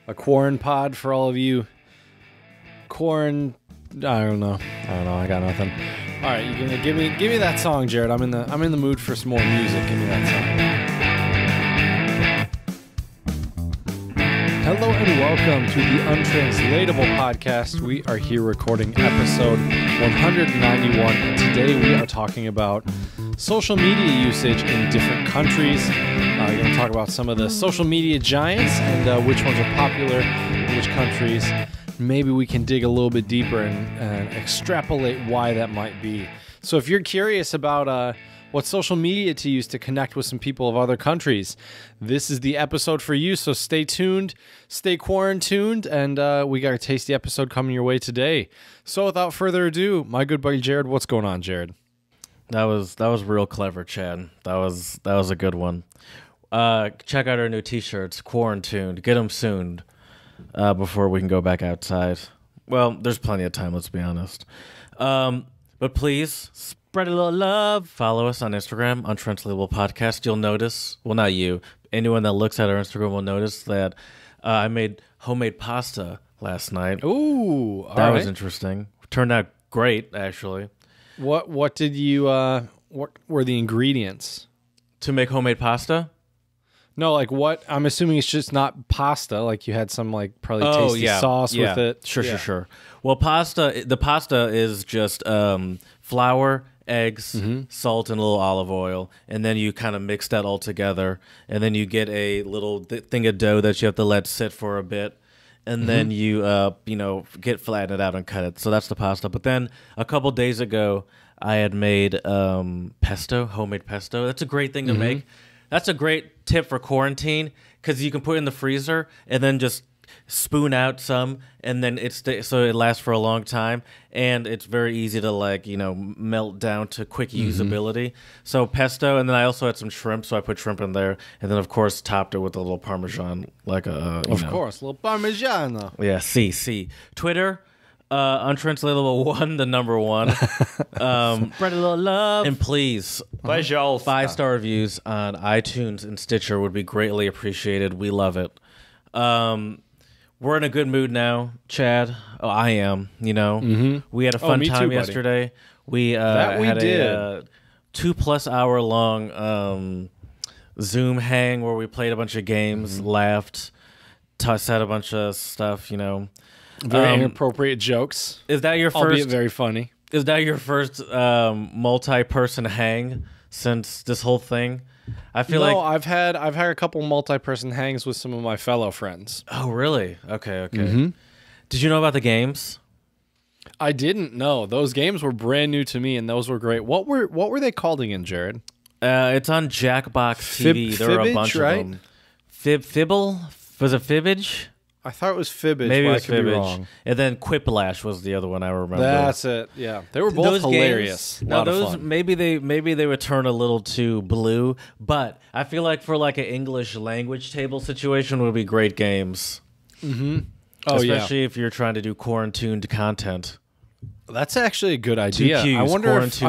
A quarren pod for all of you. Quarren. I don't know. I got nothing. All right, you're gonna give me that song, Jared. I'm in the mood for some more music. Give me that song. Hello and welcome to the Untranslatable podcast. We are here recording episode 191, and today we are talking about social media usage in different countries. We're going to talk about some of the social media giants and which ones are popular in which countries. Maybe we can dig a little bit deeper and extrapolate why that might be. So if you're curious about what social media to use to connect with some people of other countries, this is the episode for you. So stay tuned, stay quarantined, and we got a tasty episode coming your way today. So without further ado, my good buddy Jared, what's going on, Jared? That was real clever, Chad. That was a good one. Check out our new T-shirts, Quarantined. Get them soon before we can go back outside. Well, there's plenty of time, let's be honest. But please, spread a little love. Follow us on Instagram, Untranslatable Podcast. You'll notice, well, not you, anyone that looks at our Instagram will notice that I made homemade pasta last night. Ooh, that was interesting. Turned out great, actually. What did you, what were the ingredients? To make homemade pasta? No, like what? I'm assuming it's just not pasta. Like you had some like probably tasty sauce with it. Sure. Well, the pasta is just flour, eggs, salt, and a little olive oil, and then you kind of mix that all together, and then you get a little thing of dough that you have to let sit for a bit, and then you flatten it out and cut it. So that's the pasta. But then a couple days ago, I had made pesto, homemade pesto. That's a great thing to make. That's a great tip for quarantine because you can put it in the freezer and then just spoon out some, and then so it lasts for a long time, and it's very easy to melt down to quick usability. So pesto, and then I also had some shrimp, so I put shrimp in there, and then of course topped it with a little Parmesan, of course, a little Parmigiano. Yeah, see. Twitter. Untranslatable 1, the number 1. Spread a little love. And please, 5-star reviews on iTunes and Stitcher would be greatly appreciated. We love it. We're in a good mood now, Chad. Oh, I am, We had a fun time yesterday. We had a 2+ hour long Zoom hang where we played a bunch of games, laughed, said a bunch of stuff, Very inappropriate jokes. Is that your first? Albeit very funny. Is that your first multi-person hang since this whole thing? I feel like I've had a couple multi-person hangs with some of my fellow friends. Oh, really? Okay. Did you know about the games? I didn't know. Those games were brand new to me, and those were great. What were they called again, Jared? It's on Jackbox TV. There are a bunch of them. Fibble? Was it Fibbage? I thought it was Fibbage. Maybe it was I could be Fibbage. wrong. And then Quiplash was the other one I remember. That's it. Yeah, they were both hilarious. Now those maybe they would turn a little too blue, but I feel like for like an English language table situation would be great games. Especially if you're trying to do quarantined content. That's actually a good idea. I wonder if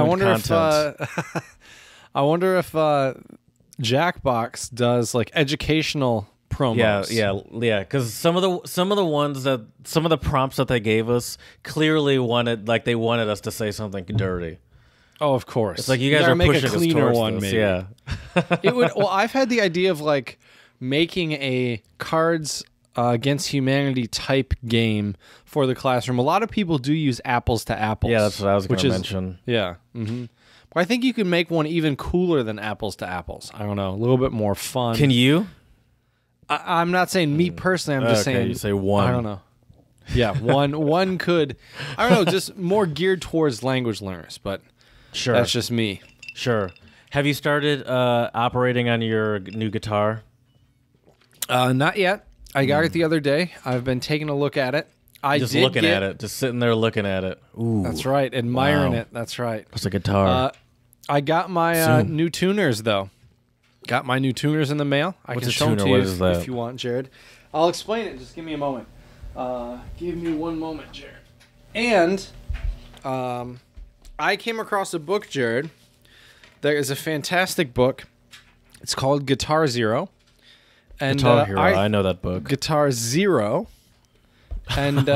Jackbox does like educational promos. Yeah. Because some of the prompts that they gave us clearly wanted us to say something dirty. Oh, of course. It's like you guys are make pushing a cleaner us one, this. maybe. Yeah. It would. Well, I've had the idea of like making a Cards Against Humanity type game for the classroom. A lot of people do use apples to apples. Yeah, that's what I was going to mention. Yeah. But I think you can make one even cooler than apples to apples. I don't know, a little bit more fun. Can you? I'm not saying me personally. I'm just saying. You say one. I don't know. Yeah, one could. I don't know, just more geared towards language learners. But sure, that's just me. Sure. Have you started operating on your new guitar? Not yet. I got it the other day. I've been taking a look at it. Just sitting there looking at it. Ooh, that's right, admiring it. That's right. It's a guitar. I got my new tuners though. Got my new tuners in the mail. I can show them to you if you want, Jared. I'll explain it. Just give me a moment. Give me one moment, Jared. And I came across a book, Jared. There is a fantastic book. It's called Guitar Zero. And Guitar Hero. I know that book. Guitar Zero. And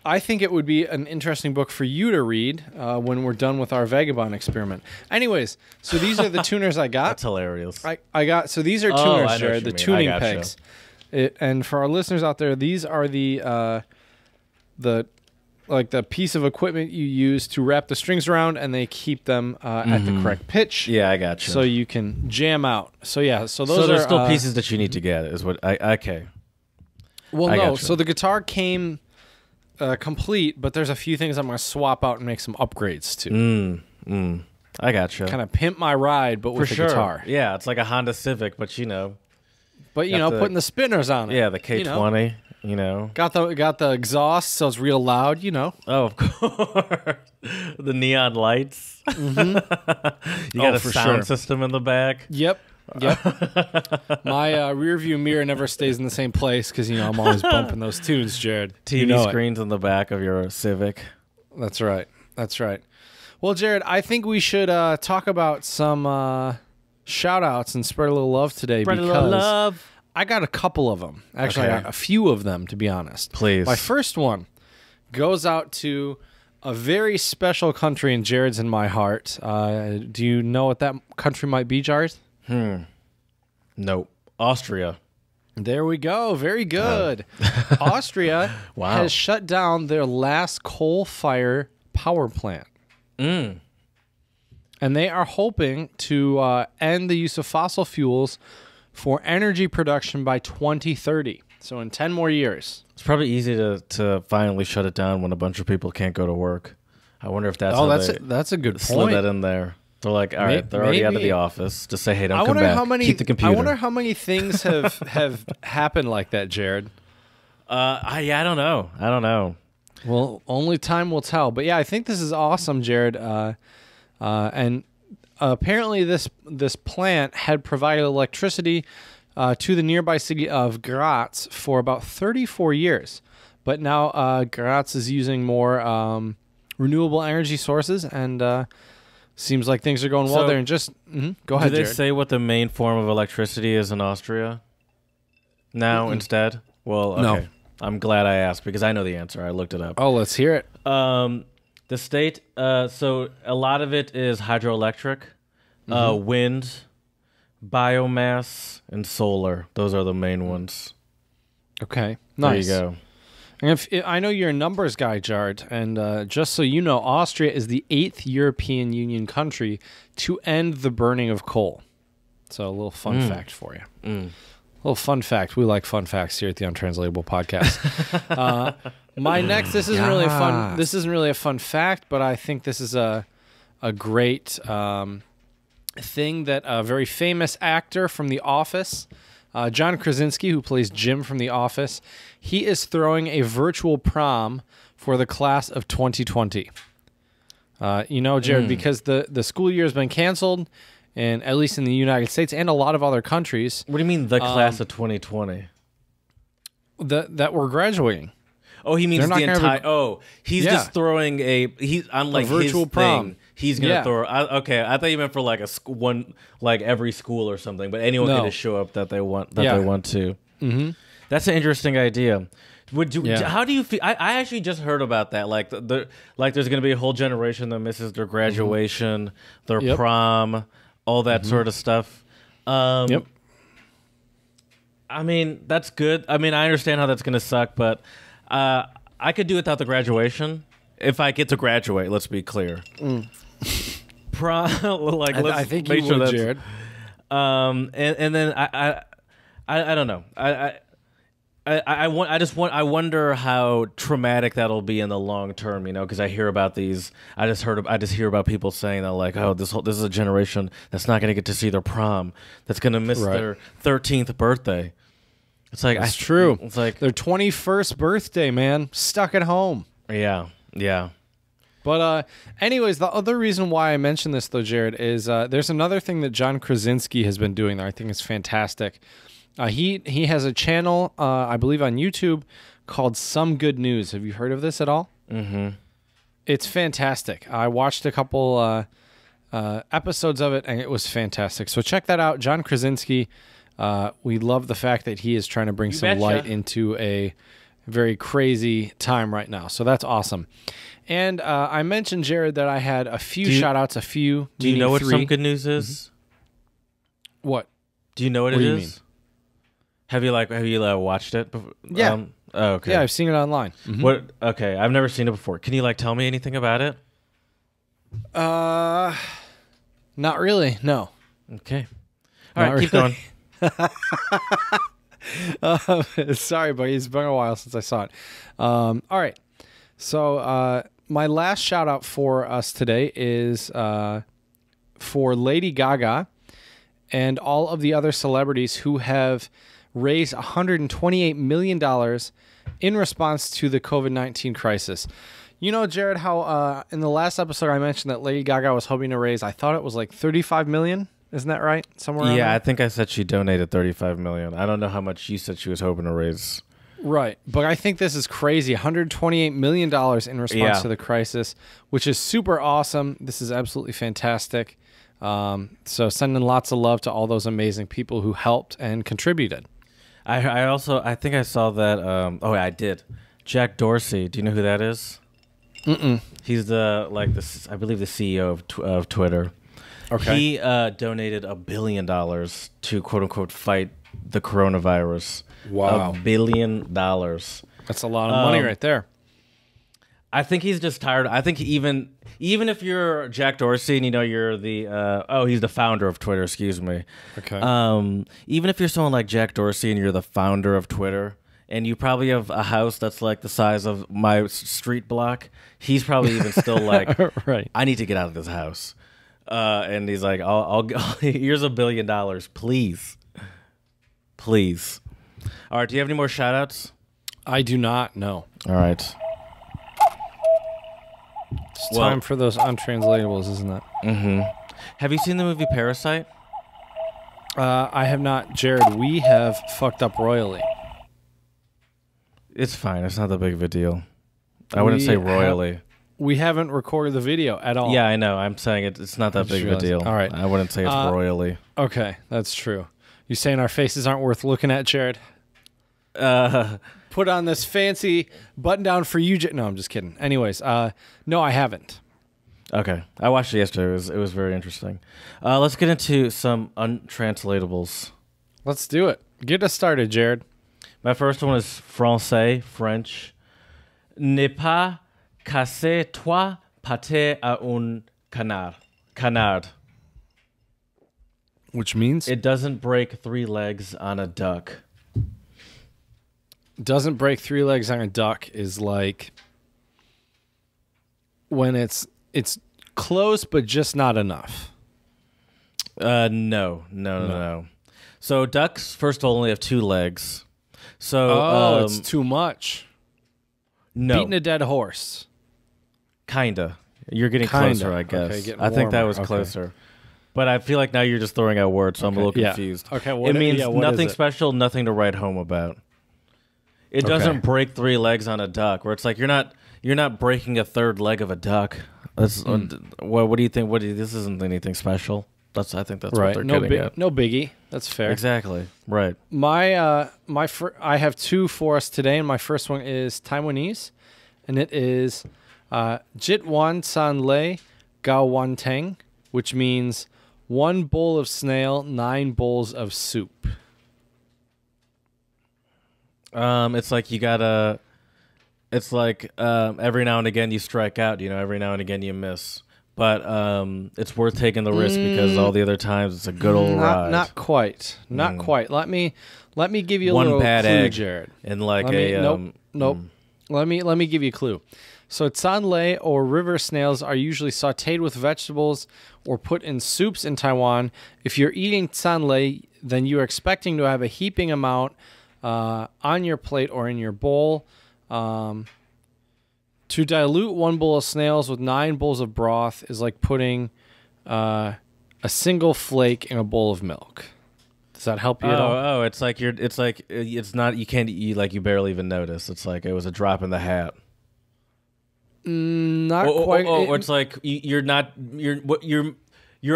I think it would be an interesting book for you to read when we're done with our Vagabond experiment. Anyways, so these are the tuners I got. That's hilarious. I got, so these are tuners, Jared, the tuning gotcha. pegs. And for our listeners out there, these are the piece of equipment you use to wrap the strings around, and they keep them at the correct pitch. Yeah, I got you. So you can jam out. So yeah, so those so there's are still pieces that you need to get. Is what okay. Well, I no. gotcha. So the guitar came complete, but there's a few things I'm going to swap out and make some upgrades to. I gotcha. Kind of pimp my ride, but with For the sure. guitar. Yeah, it's like a Honda Civic, but But putting the spinners on it. Yeah, the K20. You know. Got the exhaust, so it's real loud. Oh, of course. The neon lights. Mm-hmm. You got a sound system in the back. Yep. My rear view mirror never stays in the same place because I'm always bumping those tunes, Jared. TV screens in the back of your Civic. That's right. Well, Jared, I think we should talk about some shout outs and spread a little love today. Spread a little love. I got a couple of them. Actually, I got a few of them, to be honest. Please. My first one goes out to a very special country in Jared's and my heart. Do you know what that country might be, Jared? Nope. Austria. There we go. Very good. Austria has shut down their last coal-fired power plant. And they are hoping to end the use of fossil fuels for energy production by 2030. So in 10 more years. It's probably easy to finally shut it down when a bunch of people can't go to work. I wonder if that's that's a good point. Slid that in there. They're like, all right, they're already out of the office. Just say, hey, don't come back. Keep the computer. I wonder how many things have happened like that, Jared. I don't know. Well, only time will tell. But yeah, I think this is awesome, Jared. And apparently this plant had provided electricity to the nearby city of Graz for about 34 years. But now Graz is using more renewable energy sources, and seems like things are going well there. And just go ahead, Do they Jared. say what the main form of electricity is in Austria now instead? Well, okay. No. I'm glad I asked because I know the answer. I looked it up. Oh, let's hear it. The state, so a lot of it is hydroelectric, wind, biomass, and solar. Those are the main ones. Okay, nice. There you go. And I know you're a numbers guy, Jared, and just so you know, Austria is the 8th European Union country to end the burning of coal. So a little fun fact for you. A little fun fact. We like fun facts here at the Untranslatable podcast. My next, this isn't really fun. This isn't really a fun fact, but I think this is a great thing that a very famous actor from The Office, John Krasinski, who plays Jim from The Office, he is throwing a virtual prom for the class of 2020. Jared, because the school year has been canceled, and at least in the United States and a lot of other countries. What do you mean the class of 2020? That we're graduating. Oh, he means the entire. He's just throwing he's on like virtual his prom. Thing. He's gonna throw. Okay, I thought you meant for like one, like every school or something. But anyone can just show up that they want they want to. Mm-hmm. That's an interesting idea. How do you feel? I actually just heard about that. Like there's gonna be a whole generation that misses their graduation, their prom, all that sort of stuff. Yep. I mean, that's good. I mean, I understand how that's gonna suck, but I could do without the graduation if I get to graduate. Let's be clear. Prom, like I think make you sure would, Jared. And then I don't know. I wonder how traumatic that'll be in the long term, because I hear about these. I just hear about people saying that like, oh, this is a generation that's not going to get to see their prom, that's going to miss their 13th birthday. It's like that's true. It's like their 21st birthday, man, stuck at home. Yeah. But anyways, the other reason why I mentioned this, though, Jared, is there's another thing that John Krasinski has been doing that I think is fantastic. He has a channel, I believe, on YouTube called Some Good News. Have you heard of this at all? Mm-hmm. It's fantastic. I watched a couple episodes of it, and it was fantastic. So check that out. John Krasinski We love the fact that he is trying to bring some light into a very crazy time right now. So that's awesome. And I mentioned, Jared, that I had a few shout-outs, Do you know what some good news is? Mm-hmm. What? Do you know what it is? Mean? Have you watched it before? Yeah. Oh, okay. Yeah, I've seen it online. Mm-hmm. What? Okay, I've never seen it before. Can you tell me anything about it? Not really. No. Okay. All right, keep going. Sorry, buddy. It's been a while since I saw it. All right. So my last shout out for us today is for Lady Gaga and all of the other celebrities who have raised $128 million in response to the COVID-19 crisis. You know, Jared, how in the last episode I mentioned that Lady Gaga was hoping to raise, I thought it was like $35 million. Isn't that right? Somewhere around there? I think I said she donated $35 million. I don't know how much you said she was hoping to raise. Right. But I think this is crazy. $128 million in response to the crisis, which is super awesome. This is absolutely fantastic. So sending lots of love to all those amazing people who helped and contributed. I think I saw that. I did. Jack Dorsey. Do you know who that is? Mm-mm. He's I believe the CEO of Twitter. Okay. He donated $1 billion to quote unquote fight the coronavirus. Wow. $1 billion. That's a lot of money right there. I think he's just tired. I think even if you're Jack Dorsey and you're the he's the founder of Twitter, excuse me. Okay. Even if you're someone like Jack Dorsey and you're the founder of Twitter and you probably have a house that's like the size of my street block, he's probably even still like, right. I need to get out of this house. And he's like, I'll here's $1 billion, please. Please. All right, do you have any more shout-outs? I do not, no. All right. It's time for those untranslatables, isn't it? Mm-hmm. Have you seen the movie Parasite? I have not. Jared, we have fucked up royally. It's fine. It's not that big of a deal. I wouldn't say royally. We haven't recorded the video at all. Yeah, I know. I'm saying it's not that big of a deal. All right. I wouldn't say it's royally. Okay, that's true. You saying our faces aren't worth looking at, Jared? Put on this fancy button down for you. No, I'm just kidding. Anyways, no, I haven't. Okay, I watched it yesterday. It was very interesting. Let's get into some untranslatables. Let's do it. Get us started, Jared. My first one is français, French. Ne pas casser trois pattes à un canard. Canard. Which means? It doesn't break 3 legs on a duck. Doesn't break 3 legs on a duck is like when it's close but just not enough. No. So ducks, first of all, only have 2 legs. So it's too much. No. Beating a dead horse. Kinda. You're getting closer, I guess. Okay, I think that was closer. But I feel like now you're just throwing out words, so I'm a little confused. Okay, it means nothing special, nothing to write home about. It doesn't break 3 legs on a duck, where it's like you're not breaking a 3rd leg of a duck. That's what do you think? This isn't anything special. I think that's what they're getting at. No biggie. That's fair. Exactly. Right. I have 2 for us today, and my first one is Taiwanese, and it is Jit Wan San Lei Gao Wan Teng, which means 1 bowl of snail, 9 bowls of soup. It's like you gotta. It's like every now and again you strike out. Every now and again you miss. But it's worth taking the risk because all the other times it's a good old ride. Not quite. Not quite. Let me give you a One little bad clue, egg Jared. And like nope. Let me give you a clue. So sanlei or river snails are usually sautéed with vegetables or put in soups in Taiwan. If you're eating sanlei, then you are expecting to have a heaping amount on your plate or in your bowl. To dilute 1 bowl of snails with 9 bowls of broth is like putting a single flake in a bowl of milk. Does that help you at all? Oh, it's not. You can't eat like you barely even notice. It's like it was a drop in the hat. Not quite. It's like your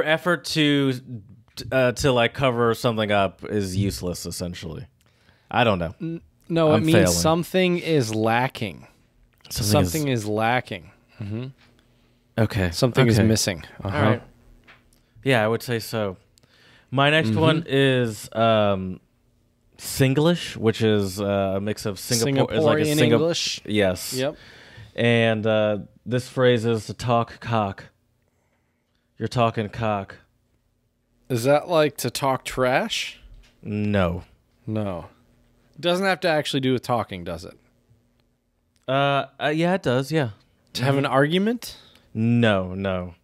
effort to to like cover something up is useless. Essentially, I don't know. No, it I'm means failing. something is lacking. Something is lacking. Okay. Something is Okay. missing. All right. Yeah, I would say so. My next one is Singlish, which is a mix of Singapore. It's like a Singaporean English. Yes. Yep. And this phrase is to talk cock. You're talking cock. Is that like to talk trash? No. No. Doesn't have to actually do with talking, does it? Yeah, it does. Yeah. To have an argument? No.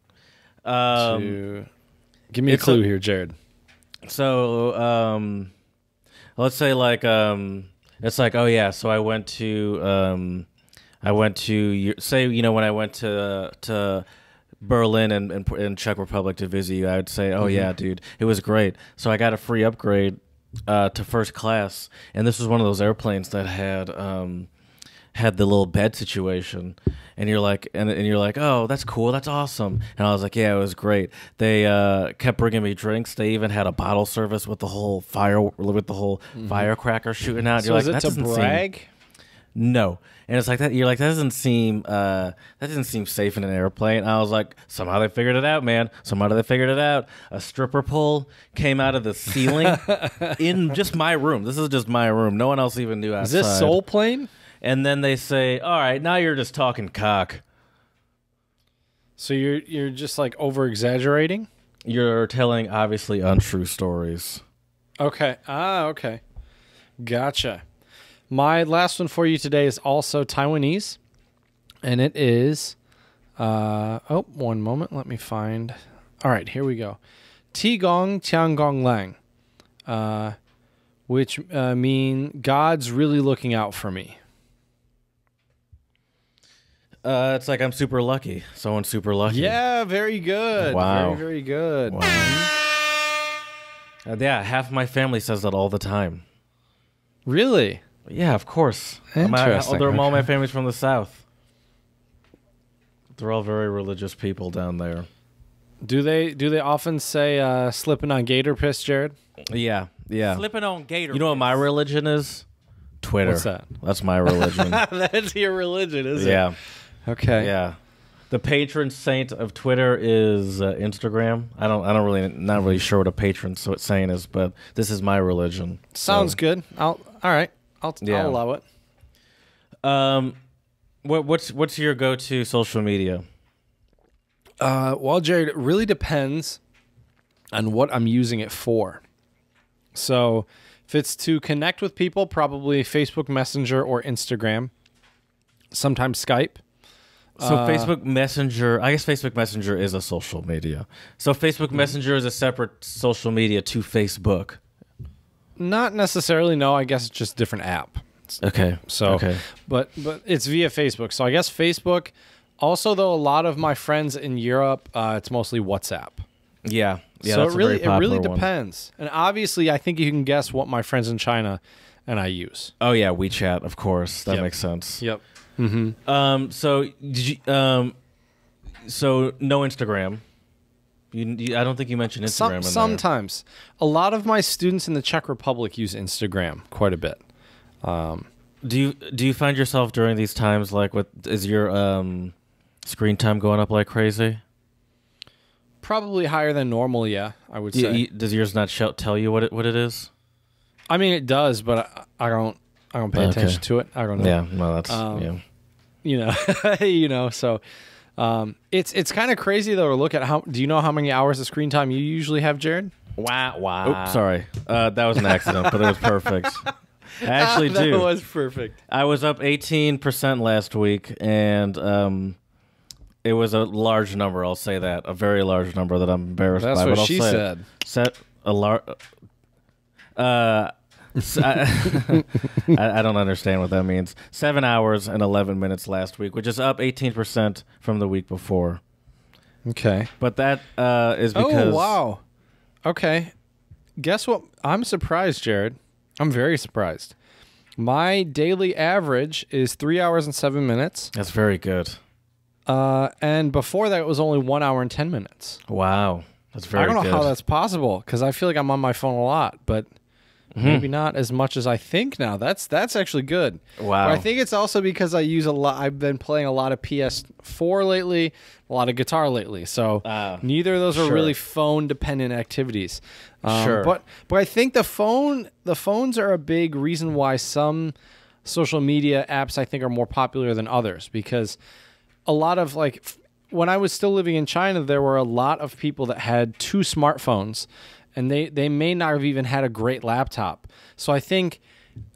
Give me a clue here, Jared. So, let's say like it's like, oh yeah, so I went to say, you know, when I went to Berlin and Czech Republic to visit you, I would say, oh yeah, dude, it was great. So I got a free upgrade to first class, and this was one of those airplanes that had the little bed situation, and you're like, and you're like, oh, that's cool, that's awesome. And I was like, yeah, it was great. They kept bringing me drinks. They even had a bottle service with the whole firecracker shooting out. So You're is like, it that to doesn't brag? seem no. And it's like that. You're like, that doesn't seem safe in an airplane. I was like, somehow they figured it out, man. Somehow they figured it out. A stripper pole came out of the ceiling in just my room. This is just my room. No one else even knew outside. Is this Soul Plane? And then they say, all right, now you're just talking cock. So you're just like over exaggerating? You're telling obviously untrue stories. Okay. Okay. Gotcha. My last one for you today is also Taiwanese, and it is, one moment, let me find. All right, here we go. Ti Gong Tiang Gong Lang, which mean God's really looking out for me. It's like I'm super lucky. Someone's super lucky. Yeah, very good. Wow. Very, very good. Wow. Yeah, half my family says that all the time. Really? Yeah, of course. Interesting. All my family's from the South. They're all very religious people down there. Do they often say slipping on gator piss, Jared? Yeah. Slipping on gator. You know what my religion is? Twitter. What's that? That's my religion. That's your religion, is it? Yeah. Okay. Yeah. The patron saint of Twitter is Instagram. Not really sure what a patron saint is, but this is my religion. Sounds good. All right. I'll allow it. What's your go-to social media? Well, Jared, it really depends on what I'm using it for. So if it's to connect with people, probably Facebook Messenger or Instagram. Sometimes Skype. So Facebook Messenger, I guess Facebook Messenger is a social media. So Facebook Messenger is a separate social media to Facebook. Not necessarily, no. I guess it's just a different app. Okay. So, okay. But it's via Facebook. So I guess Facebook. Also, though, a lot of my friends in Europe, it's mostly WhatsApp. Yeah. Yeah. So that's it really a very popular one. depends. And obviously, I think you can guess what my friends in China and I use. Oh yeah, WeChat, of course. That makes sense. Yep. So did you? So no Instagram. You I don't think you mentioned Instagram. in there. Sometimes. A lot of my students in the Czech Republic use Instagram quite a bit. Do you find yourself during these times like is your screen time going up like crazy? Probably higher than normal, yeah, I would say. Does yours not tell you what it is? I mean, it does, but I don't pay attention to it. I don't know. Yeah, well, that's yeah. So it's kind of crazy though to look at do you know how many hours of screen time you usually have, Jared? Wow. Oops, sorry. That was an accident, but it was perfect. I actually do. That was perfect. I was up 18% last week, and it was a large number. I'll say that, a very large number that I'm embarrassed That's by. what but I'll she say said. Set a large. I don't understand what that means. 7 hours and 11 minutes last week, which is up 18% from the week before. Okay. But that is because... Oh, wow. Okay. Guess what? I'm surprised, Jared. I'm very surprised. My daily average is 3 hours and 7 minutes. That's very good. And before that, it was only 1 hour and 10 minutes. Wow. That's very I don't know good. how that's possible because I feel like I'm on my phone a lot, but maybe not as much as I think now. That's actually good. Wow. But I think it's also because I use a lot. I've been playing a lot of PS4 lately, a lot of guitar lately. So neither of those are sure. really phone dependent activities. Sure. But I think the phones are a big reason why some social media apps I think are more popular than others, because a lot of when I was still living in China, there were a lot of people that had 2 smartphones, and they may not have even had a great laptop. So I think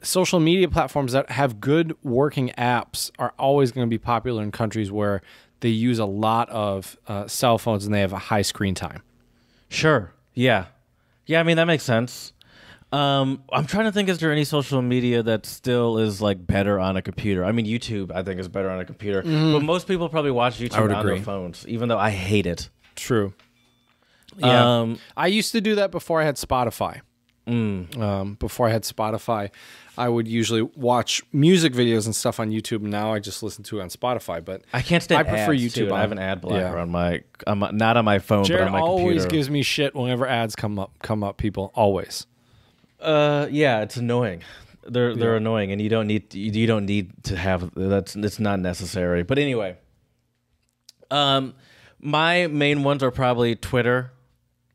social media platforms that have good working apps are always going to be popular in countries where they use a lot of cell phones and they have a high screen time. Sure. Yeah. Yeah, I mean, that makes sense. I'm trying to think, is there any social media that still is better on a computer? I mean, YouTube, I think, is better on a computer. But most people probably watch YouTube on their phones, even though I hate it. True. Yeah. I used to do that before I had Spotify. Before I had Spotify, I would usually watch music videos and stuff on YouTube. Now I just listen to it on Spotify. But I can't stand I prefer ads, YouTube. too. I have an ad blocker on my, not on my phone, Jared but on my computer. always gives me shit whenever ads come up. People always. Yeah, it's annoying. They're annoying, and you don't need to have that's. It's not necessary. But anyway, my main ones are probably Twitter,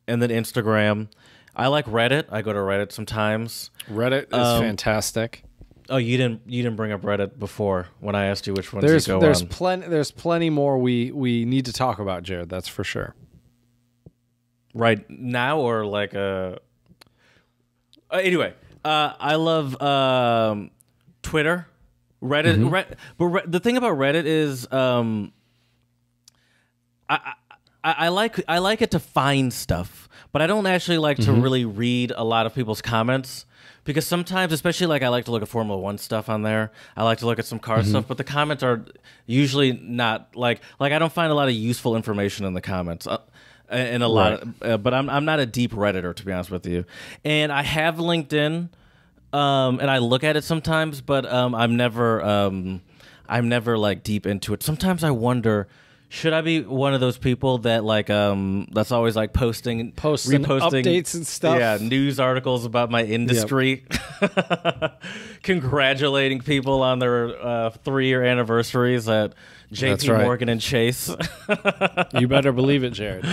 and then Instagram. I like Reddit. I go to Reddit sometimes. Reddit is fantastic. Oh, you didn't bring up Reddit before when I asked you which ones you go on. There's plenty more we need to talk about, Jared. That's for sure. Right now, or anyway, I love Twitter, Reddit. But the thing about Reddit is, I like it to find stuff, but I don't actually like to really read a lot of people's comments, because sometimes, especially I like to look at Formula One stuff on there. I like to look at some car stuff, but the comments are usually not like I don't find a lot of useful information in the comments. And a lot, but I'm not a deep Redditor, to be honest with you. And I have LinkedIn, and I look at it sometimes, but I'm never deep into it. Sometimes I wonder, should I be one of those people that that's always reposting updates and stuff? Yeah, news articles about my industry, congratulating people on their 3-year anniversaries at JP Morgan and Chase. You better believe it, Jared. You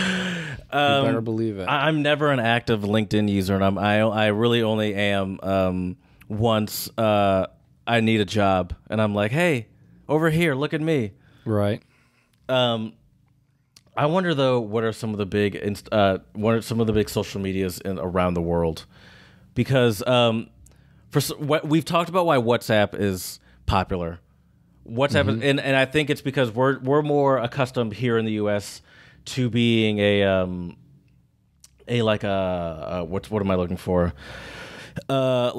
better believe it. I'm never an active LinkedIn user, and I really only am once I need a job, and I'm like, hey, over here, look at me. Right. I wonder though, what are some of the big social medias around the world? Because we've talked about why WhatsApp is popular. WhatsApp and I think it's because we're more accustomed here in the U.S. to being what am I looking for? A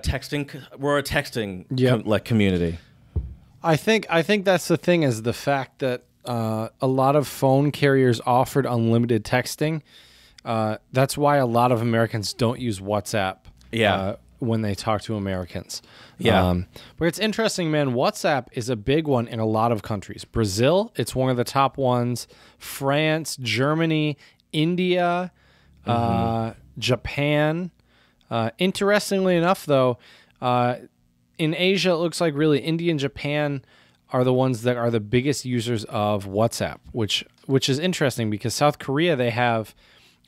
texting. We're a texting community. I think that's the thing, is the fact that a lot of phone carriers offered unlimited texting. That's why a lot of Americans don't use WhatsApp. When they talk to Americans. But it's interesting, man. WhatsApp is a big one in a lot of countries. Brazil, it's one of the top ones. France, Germany, India, Japan. Interestingly enough, though, in Asia, it looks like really India and Japan are the ones that are the biggest users of WhatsApp, which is interesting, because South Korea, they have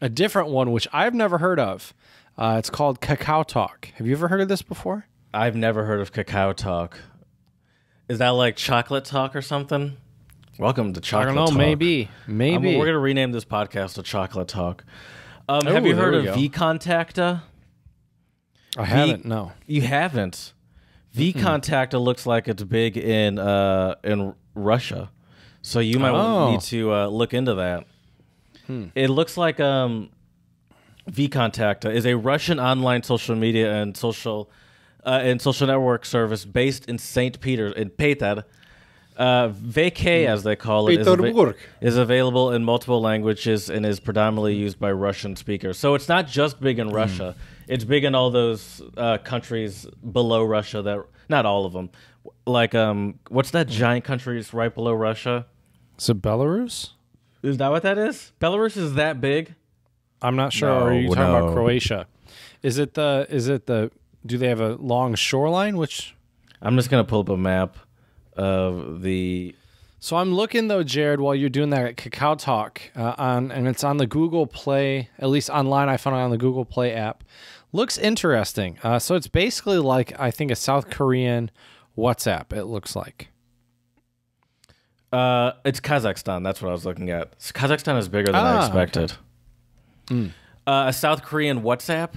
a different one, which I've never heard of. It's called Kakao Talk. Have you ever heard of this before? I've never heard of Kakao Talk. Is that like Chocolate Talk or something? Welcome to Chocolate Talk. I don't know, maybe. We're going to rename this podcast to Chocolate Talk. Have you heard of vContacta? I haven't, no. You haven't? vContacta looks like it's big in Russia. So you might need to look into that. It looks like vContacta is a Russian online social media and social network service based in St. Peter, in Peter. VK, as they call it, is available in multiple languages and is predominantly used by Russian speakers. So it's not just big in Russia. It's big in all those countries below Russia, that not all of them. Like, what's that giant country right below Russia? Is it Belarus? Is that what that is? Belarus is that big? I'm not sure. Or are you No, talking about no. Croatia? Is it the? Do they have a long shoreline? Which I'm just gonna pull up a map of the. So I'm looking though, Jared, while you're doing that at Kakao Talk and it's on the Google Play, at least online. I found it on the Google Play app. Looks interesting. So it's basically like I think a South Korean WhatsApp. It looks like. It's Kazakhstan. That's what I was looking at. Kazakhstan is bigger than I expected. Okay. A South Korean WhatsApp.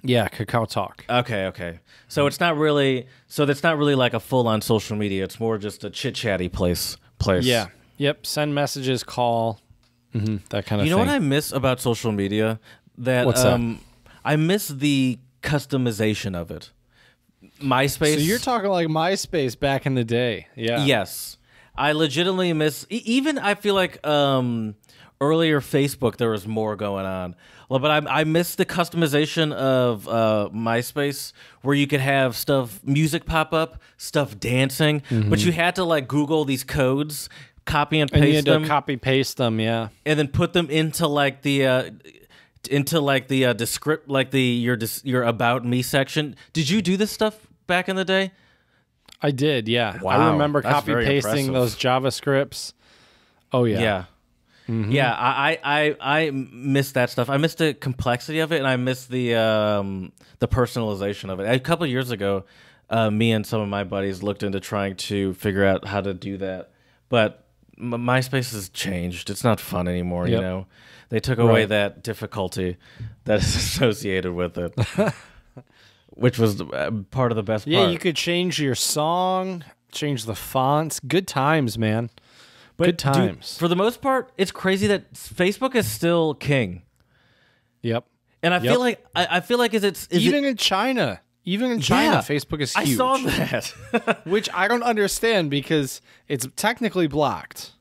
Yeah, Kakao Talk. Okay. So it's not really. So that's not really like a full-on social media. It's more just a chit-chatty place. Yeah. Yep. Send messages, call, that kind of thing. You know what I miss about social media? What's that? I miss the customization of it. MySpace. So you're talking like MySpace back in the day. Yeah. Yes. I legitimately miss. Even I feel like earlier Facebook there was more going on. Well, but I miss the customization of MySpace, where you could have music pop up, stuff dancing, but you had to like Google these codes, copy and paste And you had them, to copy paste them. Yeah. and then put them into like the descript, like your about me section. Did you do this stuff back in the day? I did. Yeah. Wow, I remember that's copy very pasting impressive. those JavaScripts. Oh yeah. Yeah. Yeah, I miss that stuff. I miss the complexity of it, and I miss the personalization of it. A couple of years ago, me and some of my buddies looked into trying to figure out how to do that, but MySpace has changed. It's not fun anymore. Yep. You know, they took away Right. that difficulty that is associated with it, which was part of the best Yeah, part. you could change your song, change the fonts. Good times, man. Good Dude, times. for the most part, it's crazy that Facebook is still king. Yep. And I Yep. feel like I feel like Even in China, Yeah. Facebook is I huge. saw that. Which I don't understand because it's technically blocked.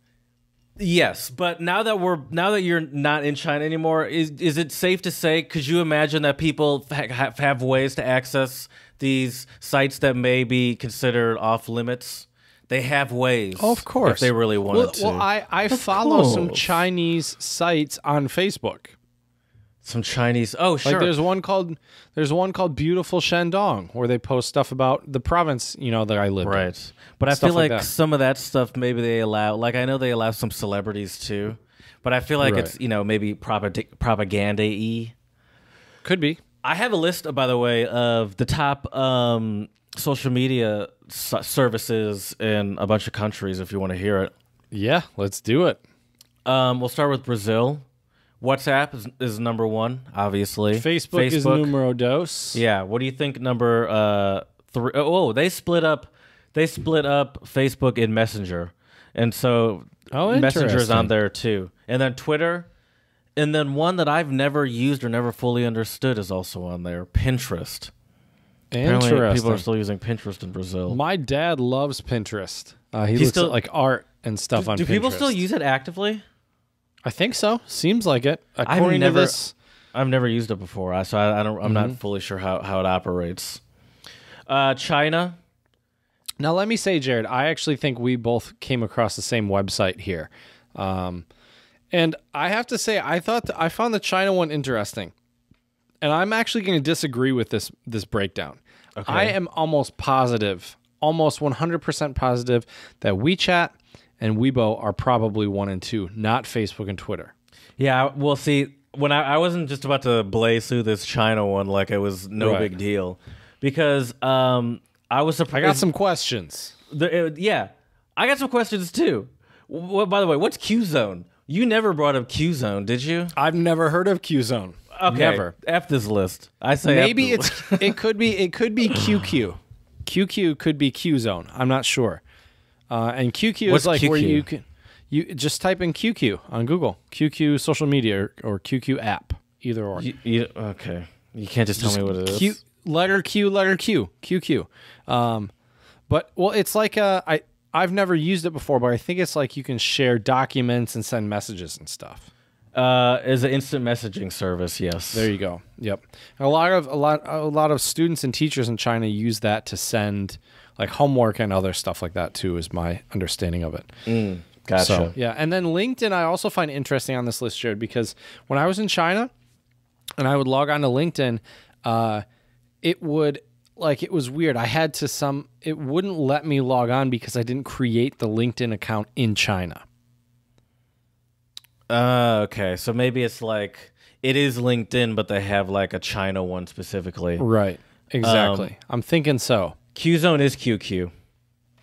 Yes, but now that you're not in China anymore, is it safe to say? Could you imagine that people have ways to access these sites that may be considered off limits? They have ways. Oh, of course. if they really wanted to. Well, I follow some course. Chinese sites on Facebook. Some Chinese. Oh, sure. Like there's one called Beautiful Shandong where they post stuff about the province, that I live in. Right. But I Stuff feel like like that. some of that stuff maybe they allow. Like I know they allow some celebrities too, but I feel like Right. it's maybe propaganda-y. Could be. I have a list, by the way, of the top social media services in a bunch of countries. If you want to hear it, Yeah, let's do it. we'll start with Brazil. WhatsApp is number one, obviously. Facebook is numero dos. Yeah. What do you think? Number 3. Oh, they split up. They split up Facebook in Messenger, and so Oh, Messenger's interesting. on there too. And then Twitter, and then one that I've never used or never fully understood is also on there. Pinterest. Apparently, people are Interesting. still using Pinterest in Brazil. My dad loves Pinterest. He He's looks still- at like art and stuff on Do Pinterest. people still use it actively? I think so. Seems like it. According to never- this. I've never used it before, so I don't. I'm Mm-hmm. not fully sure how it operates. China. Now, let me say, Jared, I actually think we both came across the same website here. And I have to say, I found the China one interesting. And I'm actually going to disagree with this breakdown. Okay. I am almost positive, almost 100% positive that WeChat and Weibo are probably 1 and 2, not Facebook and Twitter. Yeah. Well, see, when I wasn't just about to blaze through this China one like it was no Right. big deal, because I was surprised. I got some questions. Yeah, I got some questions too. By the way, what's QZone? You never brought up QZone, did you? I've never heard of QZone. Okay, Never. F this list. I say Maybe F this it could be QQ. QQ could be QZone. I'm not sure. And QQ What's is like where QQ? you just type in QQ on Google. QQ social media or QQ app, either or. okay. You can't just tell me what it is. Letter Q, QQ. But well, it's like I've never used it before, but I think it's like you can share documents and send messages and stuff. Is an instant messaging service. Yes. There you go. Yep. A lot of students and teachers in China use that to send like homework and other stuff like that too. Is my understanding of it. Gotcha. So, yeah. And then LinkedIn, I also find interesting on this list, Jared, because when I was in China and I would log on to LinkedIn, it was weird. I had to it wouldn't let me log on because I didn't create the LinkedIn account in China. Okay. So maybe it's like, it is LinkedIn, but they have like a China one specifically. Right. Exactly. I'm thinking so. Qzone is QQ.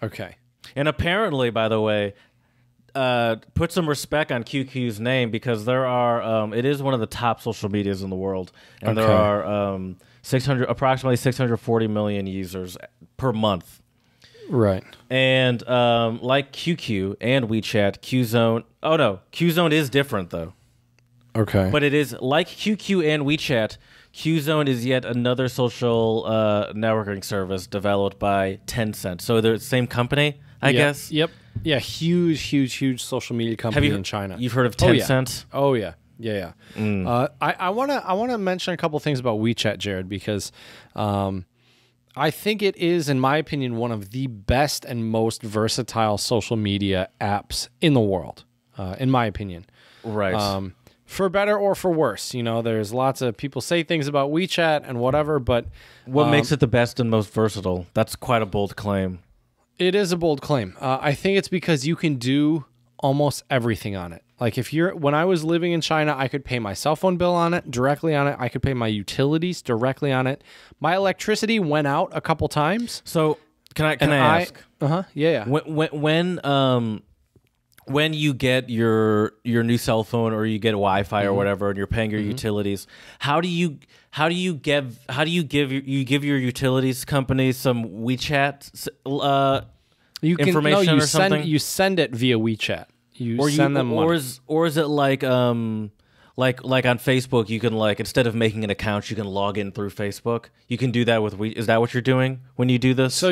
Okay. And apparently, by the way, put some respect on QQ's name because there are, it is one of the top social medias in the world. And there are approximately 640 million users per month. Right. And like QQ and WeChat, Qzone is different though. Okay. But it is like QQ and WeChat. Qzone is yet another social networking service developed by Tencent. So they're the same company, I guess. Yep. Yeah. Huge social media company in China. You've heard of Tencent? Oh yeah. Yeah. I wanna mention a couple things about WeChat, Jared, because I think it is, in my opinion, one of the best and most versatile social media apps in the world. In my opinion. Right. For better or for worse, there's lots of people say things about WeChat and whatever, but what makes it the best and most versatile? That's quite a bold claim. It is a bold claim. I think it's because you can do almost everything on it. Like when I was living in China, I could pay my cell phone bill on it, directly on it. I could pay my utilities directly on it. My electricity went out a couple times. So can I ask? Yeah. When you get your new cell phone or you get Wi-Fi or whatever, and you're paying your utilities, how do you give your utilities company some WeChat information or something? You send it via WeChat. Send them money. Or is it like on Facebook, you can instead of making an account, you can log in through Facebook. You can do that with Is that what you're doing when you do this?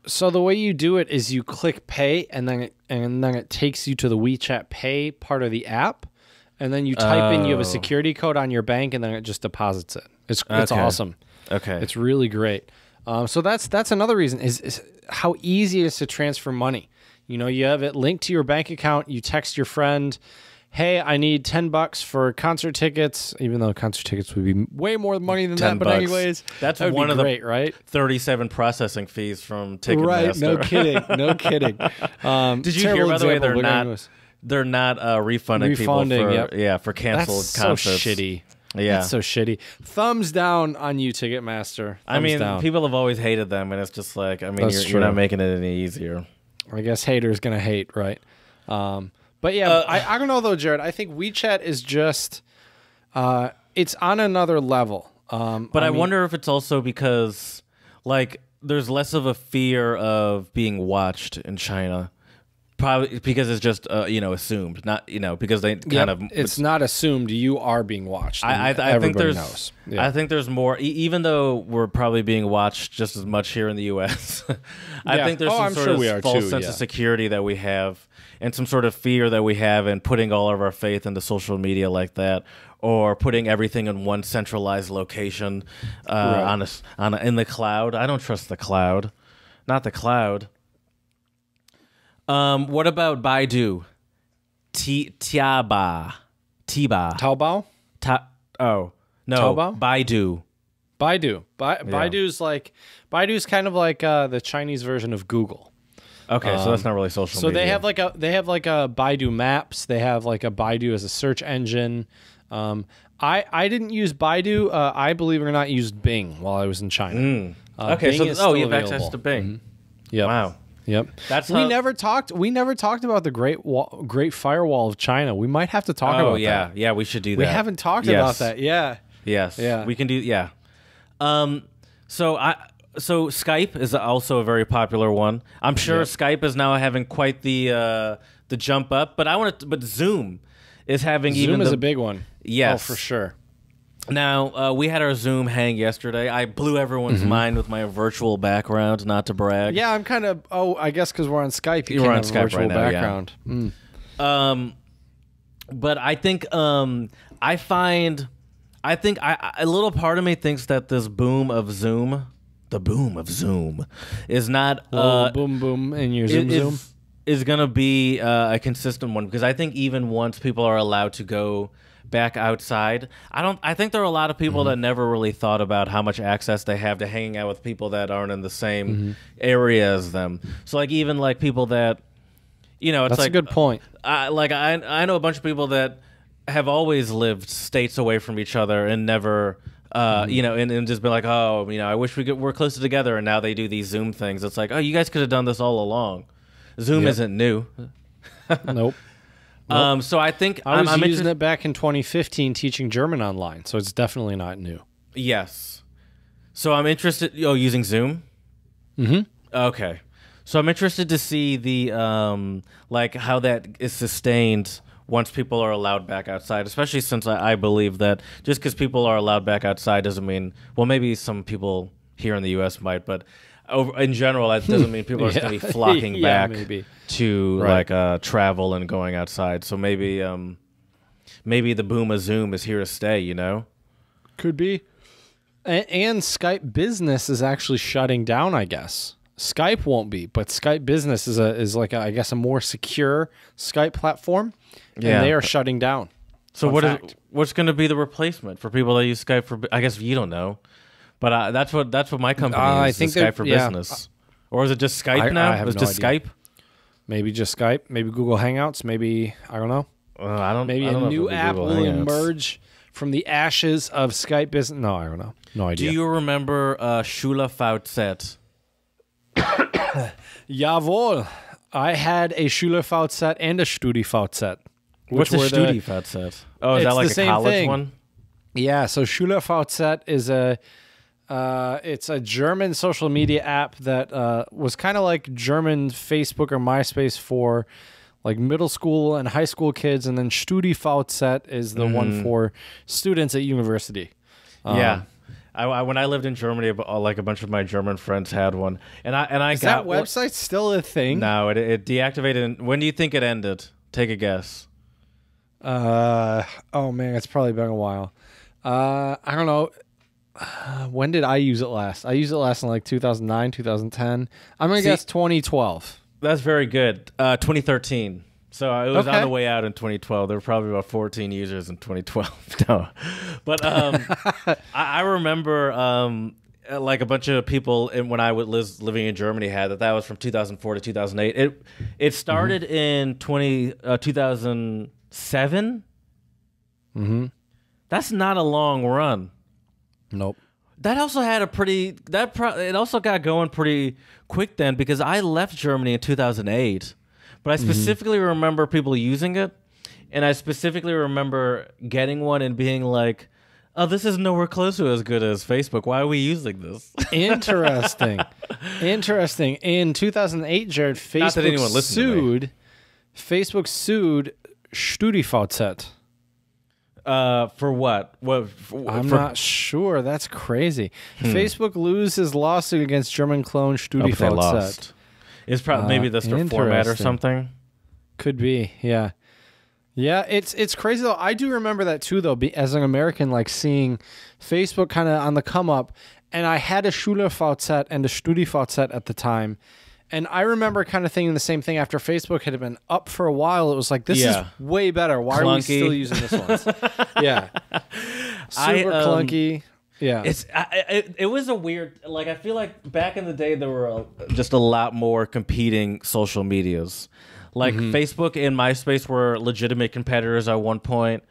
So the way you do it is you click pay, and then it takes you to the WeChat Pay part of the app, and then you type in, you have a security code on your bank, and then it just deposits it. It's awesome. Okay, it's really great. So that's another reason is how easy it is to transfer money. You have it linked to your bank account. You text your friend, hey, I need $10 for concert tickets, even though concert tickets would be way more money than that. But anyways, that's that one of great, the right? 37 processing fees from Ticketmaster. Right? No kidding. No kidding. Did you hear? By the way, they're not refunding people for canceled concerts. So shitty. Yeah, that's so shitty. Thumbs down on you, Ticketmaster. People have always hated them, and it's just like, you're not making it any easier. I guess haters gonna hate, right? But yeah, I don't know though, Jared. I think WeChat is just it's on another level. But I wonder if it's also because there's less of a fear of being watched in China. Probably because it's just assumed, not because they kind of. It's not assumed. You are being watched. I think there's knows. Yeah. I think there's more. Even though we're probably being watched just as much here in the U.S. I think there's some sort of false sense of security that we have, and some sort of fear that we have in putting all of our faith into social media like that, or putting everything in one centralized location in the cloud. I don't trust the cloud, not the cloud. What about Baidu? Tiba. Taobao? No. Taobao? Baidu. Baidu's kind of like the Chinese version of Google. Okay, so that's not really social media. So they have like a Baidu Maps. They have like a Baidu as a search engine. I didn't use Baidu. I believe it or not used Bing while I was in China. Okay, Bing so you have access to Bing. Mm-hmm. Yep. Wow. Yep. We never talked about the Great Firewall of China. We might have to talk about that. Yeah, we should do that. We haven't talked about that. Yeah. Yes. Yeah. We can do So Skype is also a very popular one. I'm sure Skype is now having quite the jump up, but Zoom is having Zoom is a big one. Yes. Oh, for sure. Now, we had our Zoom hang yesterday. I blew everyone's mind with my virtual background, not to brag. Yeah, I'm kind of, I guess because we're on Skype, you can't have a virtual background. Yeah. But I think, a little part of me thinks that this boom of Zoom, is not... boom, boom, in your Zoom. is going to be a consistent one because I think even once people are allowed to go back outside, I think there are a lot of people that never really thought about how much access they have to hanging out with people that aren't in the same area as them. So like even like people that, you know, it's That's like a good point. I know a bunch of people that have always lived states away from each other and never you know, and just been like, oh, you know, I wish we're closer together, and now they do these Zoom things. It's like, oh, you guys could have done this all along. Zoom isn't new. Nope. So I think I was I'm using it back in 2015 teaching German online, so it's definitely not new. Yes. So I'm interested. Oh, using Zoom. Mm-hmm. Okay. So I'm interested to see the like how that is sustained once people are allowed back outside, especially since I believe that just because people are allowed back outside doesn't mean, well, maybe some people here in the U.S. might, but in general, that doesn't mean people are just going to be flocking back to like travel and going outside. So maybe the boom of Zoom is here to stay, you know? Could be. And Skype Business is actually shutting down, I guess. Skype won't be, but Skype Business is like I guess a more secure Skype platform, and they are shutting down. So what's going to be the replacement for people that use Skype for? I guess you don't know, but that's what my company is. I think Skype for Business, or is it just Skype now? I have it's no just idea. Skype. Maybe just Skype. Maybe Google Hangouts. Maybe I don't know. Maybe I don't a know if new it'll be app Google will Hangouts. emerge from the ashes of Skype Business. No, I don't know. No idea. Do you remember Schüler VZ? Jawohl. I had a Schüler VZ and a Studi VZ. What's a Studi VZ? Oh, is that It's like the a same college thing. one? Yeah, so Schüler VZ is it's a German social media app that was kind of like German Facebook or MySpace for like middle school and high school kids, and then Studi VZ is the one for students at university. Yeah. When I lived in Germany, like a bunch of my German friends had one, and I Is got that website still a thing? No, it deactivated. When do you think it ended? Take a guess. Oh man, it's probably been a while. I don't know. When did I use it last? I used it last in like 2009, 2010. I'm gonna guess 2012. That's very good. 2013. So it was on Okay. the way out in 2012. There were probably about 14 users in 2012. No, but I remember like a bunch of people when I was living in Germany had that was from 2004 to 2008. It started in 2007. Mm-hmm. That's not a long run. Nope. That also had it also got going pretty quick then because I left Germany in 2008. But I specifically remember people using it, and I specifically remember getting one and being like, oh, this is nowhere close to as good as Facebook. Why are we using this? Interesting. Interesting. In 2008, Jared, Not that anyone listened to me. Facebook sued StudiVZ. For what? I'm not sure. That's crazy. Facebook loses lawsuit against German clone They StudiVZ. lost. It's probably maybe that's their format or interesting. something. Could be, yeah. Yeah, it's crazy though. I do remember that too though, as an American, like seeing Facebook kind of on the come up, and I had a Schüler VZ and a StudiVZ at the time, and I remember kind of thinking the same thing after Facebook had been up for a while. It was like, this is way better. Why are we Clunky. still using this one? Yeah, super clunky. Yeah, it was a weird, like, I feel like back in the day there were just a lot more competing social medias. Like Facebook and MySpace were legitimate competitors at one point.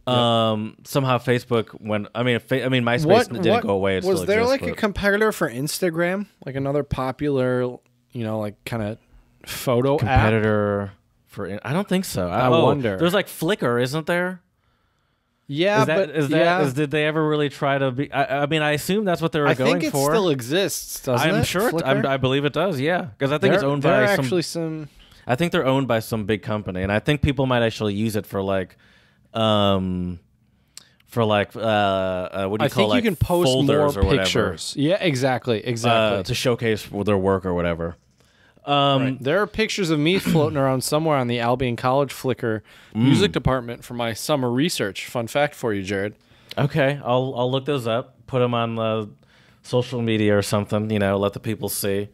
Somehow Facebook MySpace didn't go away. It was still there exists, like a competitor for Instagram, like another popular, like kind of photo competitor for? I don't think so. I wonder. There's like Flickr, isn't there? Yeah, Did they ever really try to be? I mean, I assume that's what they were going for. I think it still exists, doesn't it? I'm sure. I believe it does. Yeah, because I think it's owned by some. I think they're owned by some big company, and I think people might actually use it for like, what do you call? I think you can post more pictures. Yeah, exactly, to showcase their work or whatever. Right. There are pictures of me floating around somewhere on the Albion College Flickr music department for my summer research. Fun fact for you, Jared. Okay, I'll look those up. Put them on social media or something. Let the people see.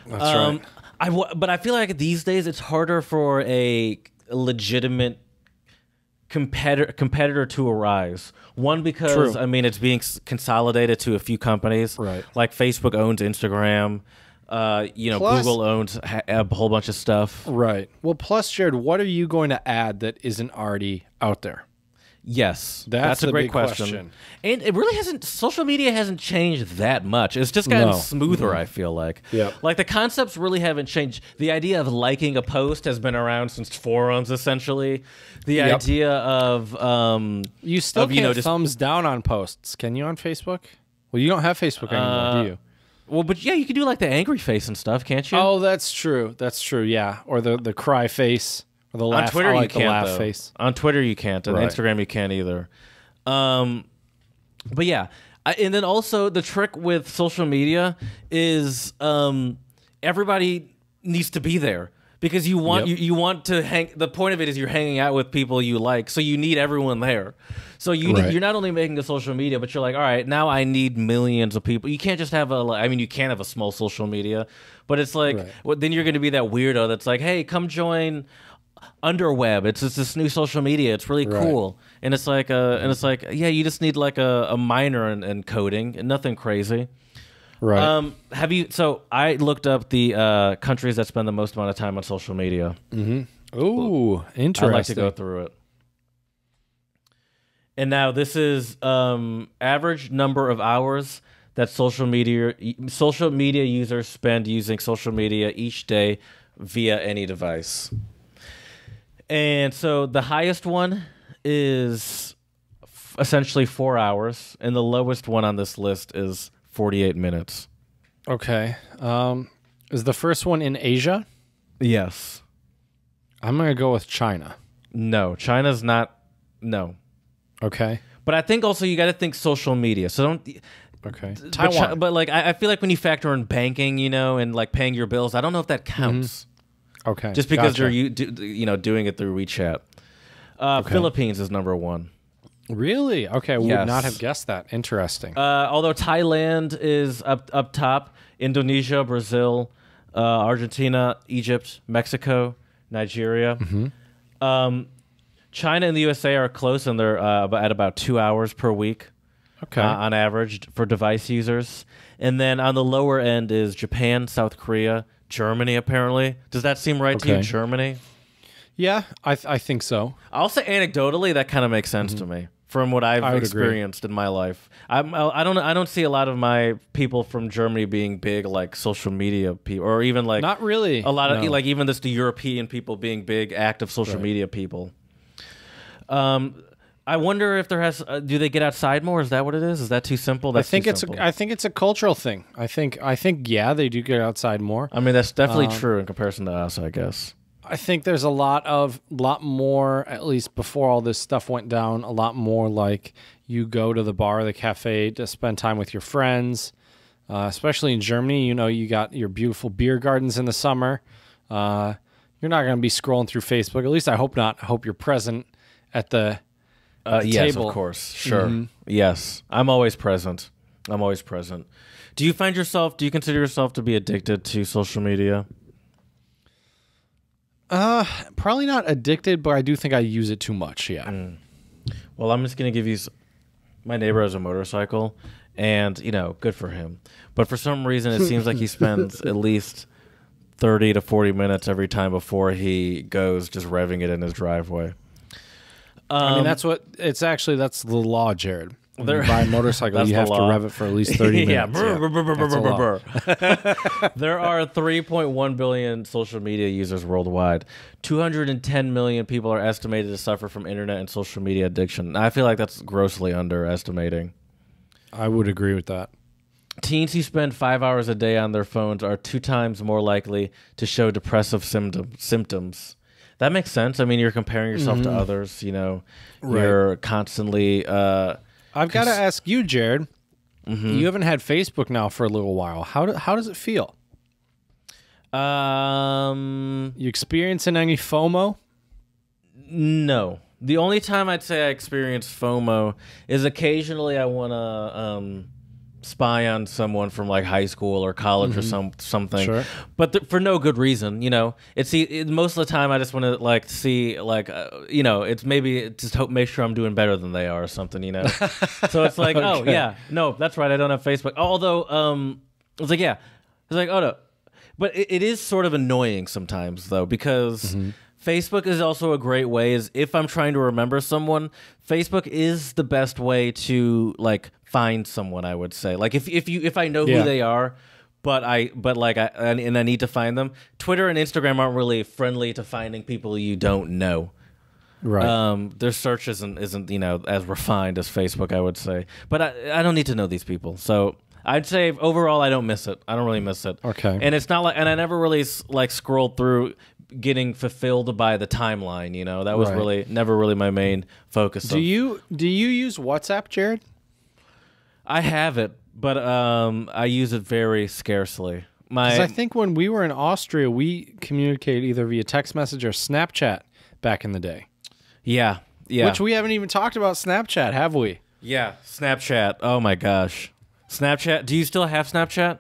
That's right. But I feel like these days it's harder for a legitimate competitor to arise. One, because True. I mean it's being consolidated to a few companies. Right. Like Facebook owns Instagram. Plus, Google owns a whole bunch of stuff. Right. Well, plus, Jared, what are you going to add that isn't already out there? Yes, That's a the great big question. And it really hasn't. Social media hasn't changed that much. It's just gotten No. smoother. I feel like. Yep. Like the concepts really haven't changed. The idea of liking a post has been around since forums, essentially. The idea of You still of, can't just thumbs down on posts, can you, on Facebook? Well, you don't have Facebook anymore, do you? well, but yeah, you can do like the angry face and stuff, can't you? Oh, that's true. That's true. Yeah, or the cry face, or the laugh. On Twitter I like you the can't. laugh Though. face. On Twitter you can't. On Right. Instagram you can't either. But yeah, and then also the trick with social media is everybody needs to be there because you want you want to hang. The point of it is you're hanging out with people you like, so you need everyone there. So you're not only making a social media, but you're like, all right, now I need millions of people. You can't just have you can have a small social media, but it's like then you're going to be that weirdo that's like, hey, come join Underweb. It's just this new social media. It's really cool, and it's like yeah, you just need like a minor in coding and nothing crazy. Right. Have you? So I looked up the countries that spend the most amount of time on social media. Ooh, interesting. I'd like to go through it. And now this is average number of hours that social media users spend using social media each day via any device. And so the highest one is essentially 4 hours, and the lowest one on this list is 48 minutes. Okay. Is the first one in Asia? Yes. I'm gonna go with China. No, China's not. No. Okay. But I think also you got to think social media. So don't. Okay. Taiwan. But like I feel like when you factor in banking, and like paying your bills, I don't know if that counts. Okay. Just because gotcha. you're doing it through WeChat. Philippines is number one. Really? Okay. We would not have guessed that. Interesting. Although Thailand is up top, Indonesia, Brazil, Argentina, Egypt, Mexico, Nigeria. China and the USA are close, and they're at about 2 hours per week. Okay. On average for device users. And then on the lower end is Japan, South Korea, Germany, apparently. Does that seem right to you, Germany? Yeah, I think so. I'll say anecdotally, that kind of makes sense to me from what I've experienced in my life. I don't see a lot of my people from Germany being big like social media people, or even like Not really. a lot of like even the European people being big active social media people. I wonder if there has. Do they get outside more? Is that what it is? Is that too simple? That's I think it's a cultural thing. I think yeah, they do get outside more. I mean, that's definitely true in comparison to us, I guess. I think there's a lot more, at least before all this stuff went down, a lot more like you go to the bar or the cafe to spend time with your friends, especially in Germany. You got your beautiful beer gardens in the summer. You're not going to be scrolling through Facebook. At least I hope not. I hope you're present at the yes, table. of course. Sure. Yes. I'm always present. Do you consider yourself to be addicted to social media? Probably not addicted, but I do think I use it too much. Yeah. Well, I'm just going to give you my neighbor has a motorcycle, and, good for him. But for some reason, it seems like he spends at least 30 to 40 minutes every time before he goes just revving it in his driveway. I mean, that's the law, Jared. When you buy a motorcycle, you have to rev it for at least 30 minutes. Yeah. That's a law. There are 3.1 billion social media users worldwide. 210 million people are estimated to suffer from internet and social media addiction. I feel like that's grossly underestimating. I would agree with that. Teens who spend 5 hours a day on their phones are 2 times more likely to show depressive symptoms. That makes sense. I mean, you're comparing yourself to others, You're constantly... I've got to ask you, Jared. You haven't had Facebook now for a little while. How does it feel? You experiencing any FOMO? No. The only time I'd say I experience FOMO is occasionally I want to spy on someone from like high school or college or something, Sure. but for no good reason. Most of the time I just want to like see like it's maybe just make sure I'm doing better than they are or something. So it's like oh yeah, no, that's right, I don't have Facebook. Although it's like yeah, it's like oh no, but it is sort of annoying sometimes though because. Facebook is also a great way. Is if I'm trying to remember someone, Facebook is the best way to like find someone. I would say, like if I know who they are, but I need to find them. Twitter and Instagram aren't really friendly to finding people you don't know. Right. Their search isn't as refined as Facebook. I would say, but I don't need to know these people. So I'd say overall I don't miss it. I don't really miss it. Okay. And it's not like, and I never really like scrolled through getting fulfilled by the timeline. That was never really my main focus. Do you use WhatsApp, Jared? I have it, but I use it very scarcely. Because I think when we were in Austria, we communicated either via text message or Snapchat back in the day. Yeah. Which we haven't even talked about Snapchat, have we? Yeah, Snapchat. Oh my gosh. Snapchat. Do you still have Snapchat?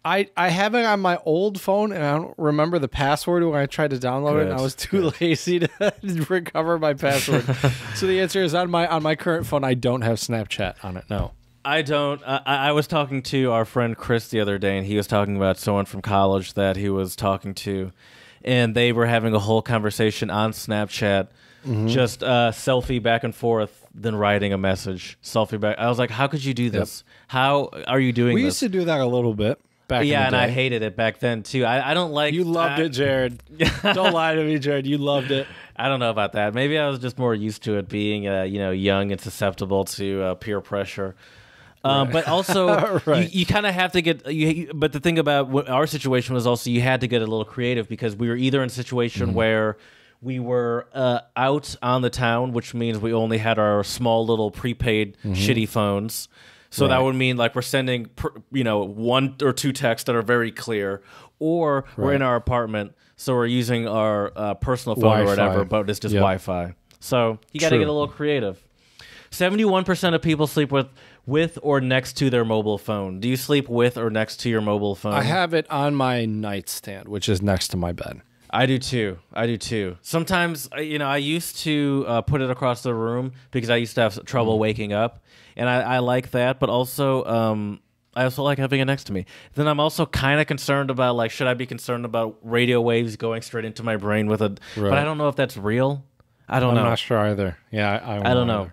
I have it on my old phone, and I don't remember the password when I tried to download it, and I was too lazy to recover my password. So the answer is on my current phone, I don't have Snapchat on it, no. I don't. I was talking to our friend Chris the other day, and he was talking about someone from college that he was talking to, and they were having a whole conversation on Snapchat, just selfie back and forth, then writing a message, selfie back. I was like, how could you do this? How are you doing this? We used to do that a little bit. Yeah, and I hated it back then too. I don't like. You loved it, Jared. Don't lie to me, Jared. You loved it. I don't know about that. Maybe I was just more used to it being, young and susceptible to peer pressure. But also, you kind of have to get. But the thing about our situation was also you had to get a little creative because we were either in a situation where we were out on the town, which means we only had our small little prepaid shitty phones. So that would mean like we're sending, one or two texts that are very clear, or we're in our apartment, so we're using our personal phone or whatever, but it's just Wi-Fi. So you got to get a little creative. 71% of people sleep with or next to their mobile phone. Do you sleep with or next to your mobile phone? I have it on my nightstand, which is next to my bed. I do too. Sometimes, I used to put it across the room because I used to have trouble waking up. And I like that, but also I also like having it next to me. Then I'm also kind of concerned about, like, should I be concerned about radio waves going straight into my brain with a... Right. But I don't know if that's real. I'm not sure either. Yeah, I don't know.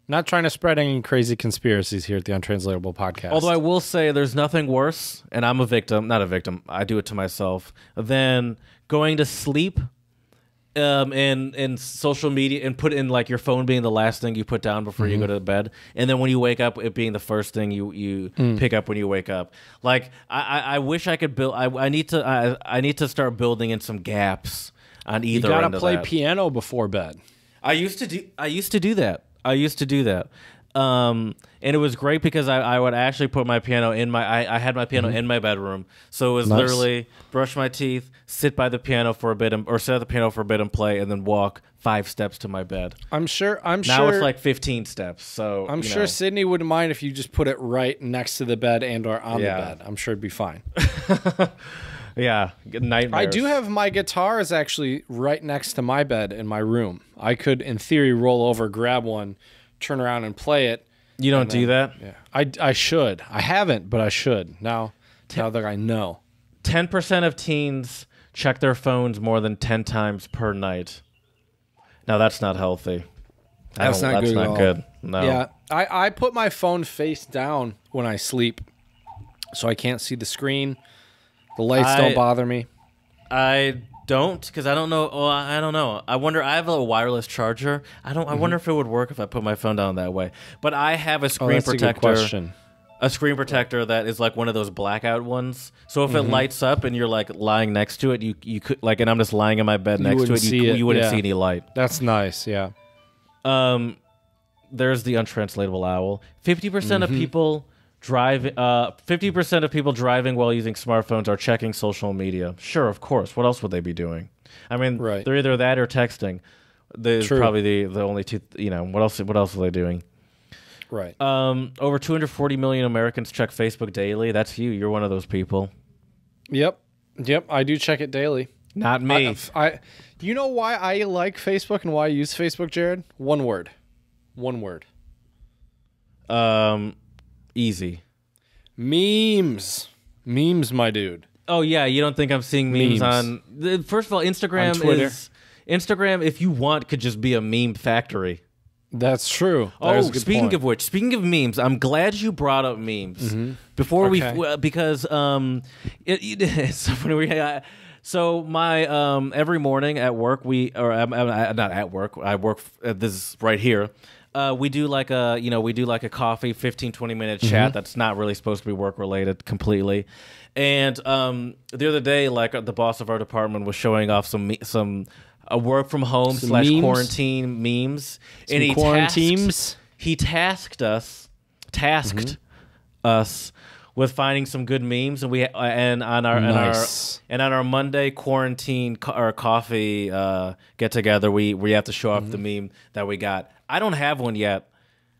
Not trying to spread any crazy conspiracies here at the Untranslatable podcast. Although I will say there's nothing worse, and I'm not a victim, I do it to myself, than going to sleep in social media and put in like your phone being the last thing you put down before you go to bed, and then when you wake up it being the first thing you pick up when you wake up. Like I wish I could build. I need to start building in some gaps on either. You gotta play piano before bed. I used to do that. And it was great because I would actually put my piano in I had my piano in my bedroom. So it was literally brush my teeth, sit by the piano for a bit, or sit at the piano for a bit and play, and then walk 5 steps to my bed. I'm sure. Now it's like 15 steps. So I'm sure Sydney wouldn't mind if you just put it right next to the bed and or on the bed. I'm sure it'd be fine. Yeah, nightmares. I do have my guitar is actually right next to my bed in my room. I could, in theory, roll over, grab one, turn around and play it. You don't do that? Yeah, I should. I haven't, but I should. Now that I know. 10% of teens check their phones more than 10 times per night. Now, that's not healthy. That's not good. No. Yeah, I put my phone face down when I sleep, so I can't see the screen. The lights don't bother me. I don't, because I don't know. Well, I don't know. I wonder. I have a wireless charger. I wonder if it would work if I put my phone down that way. But I have a screen protector. A good question. A screen protector that is like one of those blackout ones. So if it lights up and you're like lying next to it, you could like, and I'm just lying in my bed next to it, you wouldn't see any light. That's nice. Yeah. There's the untranslatable owl. 50% of people. 50% of people driving while using smartphones are checking social media. Sure, of course. What else would they be doing? I mean, they're either that or texting. There's probably the only two. What else are they doing? Right. Over 240 million Americans check Facebook daily. That's you. You're one of those people. Yep. I do check it daily. Not me. You know why I like Facebook and why I use Facebook, Jared? One word. Easy. Memes, my dude. Oh yeah, you don't think I'm seeing memes on? First of all, Instagram On Twitter. Instagram, if you want, could just be a meme factory. That's true. That is a good speaking point. of which, speaking of memes, I'm glad you brought up memes before because it's so funny. So my every morning at work I'm not at work. I work this is right here. We do like a coffee 15-20 minute chat that's not really supposed to be work related completely. And the other day, like the boss of our department was showing off some work from home / quarantine memes, and he tasked us with finding some good memes, and on our Monday quarantine or coffee get together, we have to show off the meme that we got. I don't have one yet.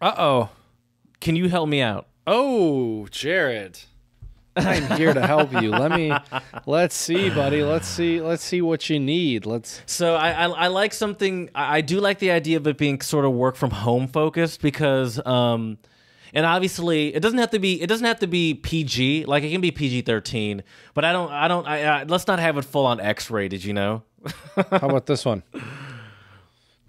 Uh-oh. Can you help me out? Oh, Jared. I'm here to help you. Let's see, buddy. Let's see what you need. So I like something. I do like the idea of it being sort of work from home focused because and obviously it doesn't have to be PG. Like it can be PG-13, but let's not have it full on X-rated, you know. How about this one?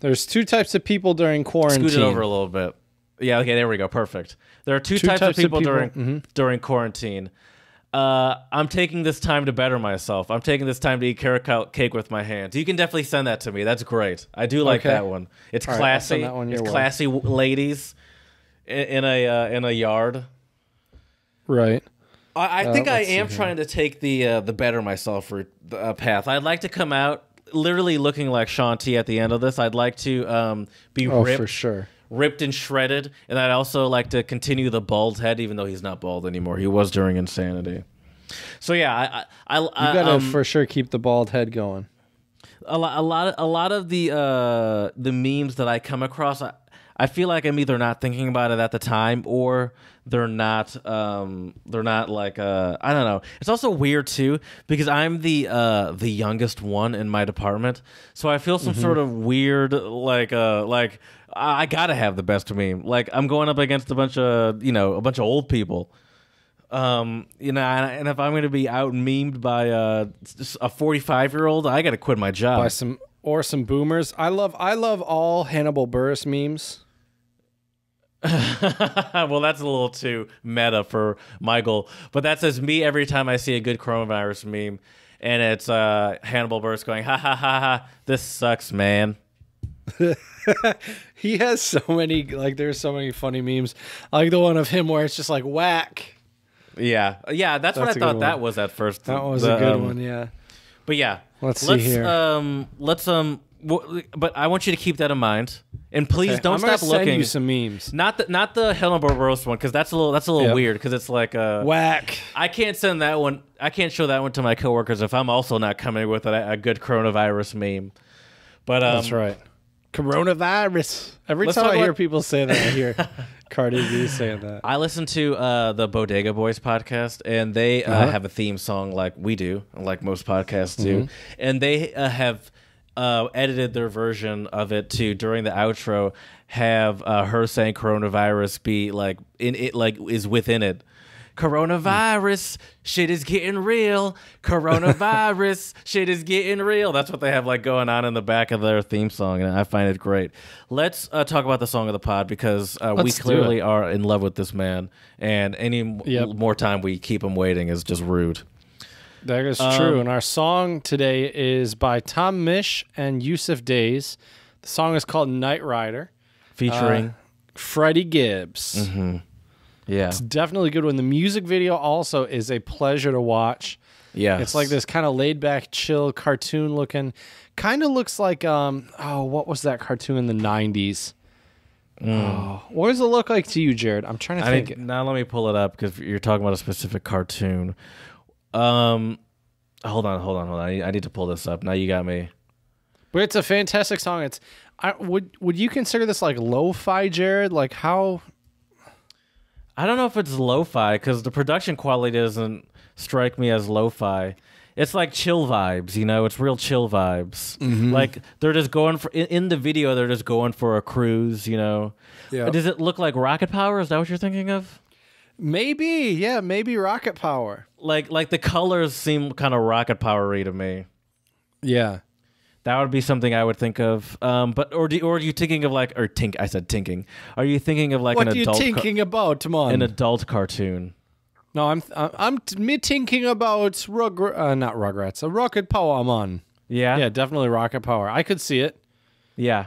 There's two types of people during quarantine. Scoot it over a little bit. Yeah, okay, there we go. Perfect. There are two types of people during quarantine. I'm taking this time to better myself. I'm taking this time to eat carrot cake with my hands. You can definitely send that to me. That's great. I do like that one. It's all classy. Right, that one it's classy ladies in a yard. Right. I think I am trying to take the better myself path. I'd like to come out literally looking like Sean T at the end of this. I'd like to be ripped. For sure. Ripped and shredded, and I'd also like to continue the bald head, even though he's not bald anymore. He was during Insanity. So yeah, you gotta for sure keep the bald head going. A lot of the memes that I come across, I feel like I'm either not thinking about it at the time or they're not like I don't know. It's also weird too because I'm the youngest one in my department, so I feel some sort of weird like I gotta have the best meme. Like I'm going up against a bunch of old people. And if I'm gonna be out memed by a 45-year-old, I gotta quit my job. By some boomers. I love all Hannibal Buress memes. Well, that's a little too meta for Michael, but that says me every time I see a good coronavirus meme, and it's Hannibal Buress going, ha ha ha ha, this sucks, man. He has so many, like, there's so many funny memes. I like the one of him where it's just like whack. Yeah, that's what I thought that was at first. That was a good one, yeah. But yeah, let's see here. But I want you to keep that in mind, and please don't stop looking. Send you some memes. Not the Hannibal Buress one, because that's a little weird, because it's like whack. I can't send that one. I can't show that one to my coworkers if I'm also not coming with a good coronavirus meme. But that's right. Coronavirus. Every time I hear people say that, I hear Cardi B saying that. I listen to the Bodega Boys podcast, and they have a theme song like we do, like most podcasts do. And they have edited their version of it to, during the outro, have her saying coronavirus be like in it, like is within it. Coronavirus, shit is getting real. Coronavirus, shit is getting real. That's what they have like going on in the back of their theme song, and I find it great. Let's talk about the song of the pod, because we clearly are in love with this man, and any more time we keep him waiting is just rude. That is true, and our song today is by Tom Misch and Yusuf Days. The song is called Night Rider. Featuring Freddie Gibbs. Yeah, it's definitely a good one. The music video also is a pleasure to watch. Yeah, it's like this kind of laid back, chill, cartoon looking. Kind of looks like what was that cartoon in the '90s? What does it look like to you, Jared? I'm trying to think. Now let me pull it up because you're talking about a specific cartoon. Hold on. I need to pull this up. Now you got me. But it's a fantastic song. Would you consider this like lo-fi, Jared? Like how I don't know if it's lo-fi because the production quality doesn't strike me as lo-fi. It's like chill vibes, you know. It's real chill vibes. Like they're just going for in the video. They're just going for a cruise, you know. Yeah. Does it look like Rocket Power? Is that what you're thinking of? Maybe, yeah, maybe Rocket Power. Like the colors seem kind of Rocket Power-y to me. Yeah. That would be something I would think of. But or are you thinking of like I said tinking. Are you thinking of like What an are you adult thinking about, man? an adult cartoon? No, I'm me thinking about not Rugrats, a Rocket Power, man. Yeah. Yeah, definitely Rocket Power. I could see it Yeah.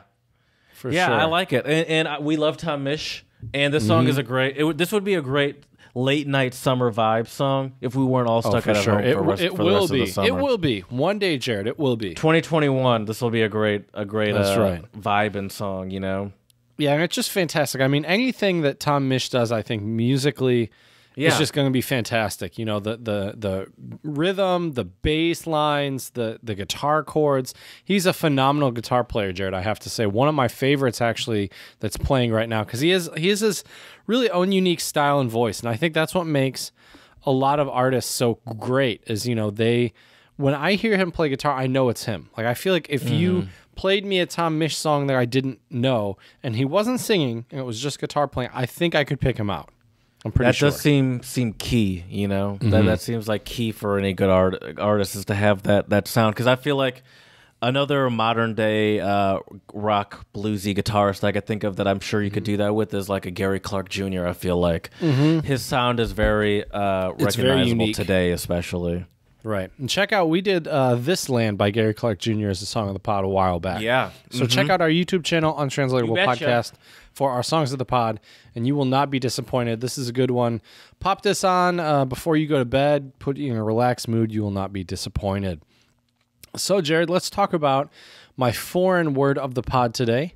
for Yeah, sure. I like it, and we love Tom Misch, and this song is a great. This would be a great late night summer vibe song if we weren't all stuck for at sure. home It for the rest will of be. the summer. It will be one day, Jared. It will be. 2021. This will be a great That's right. vibe and song. You know. Yeah, and it's just fantastic. I mean, anything that Tom Misch does, I think musically, is just going to be fantastic. You know, the rhythm, the bass lines, the guitar chords. He's a phenomenal guitar player, Jared. I have to say, one of my favorites actually that's playing right now because he has his really own unique style and voice, and I think that's what makes a lot of artists so great. Is when I hear him play guitar, I know it's him. Like I feel like if you played me a Tom Misch song that I didn't know and he wasn't singing and it was just guitar playing, I think I could pick him out. I'm pretty That sure. does seem key, you know. That seems like key for any good artist is to have that sound. Because I feel like another modern day rock bluesy guitarist I could think of that I'm sure you could do that with is like a Gary Clark Jr. I feel like his sound is very recognizable unique. today, especially. Right. And check out, we did This Land by Gary Clark Jr. as a song of the pod a while back. Yeah. So check out our YouTube channel, Untranslatable You betcha. Podcast, for our songs of the pod, and you will not be disappointed. This is a good one. Pop this on before you go to bed. Put you in a relaxed mood. You will not be disappointed. So, Jared, let's talk about my foreign word of the pod today.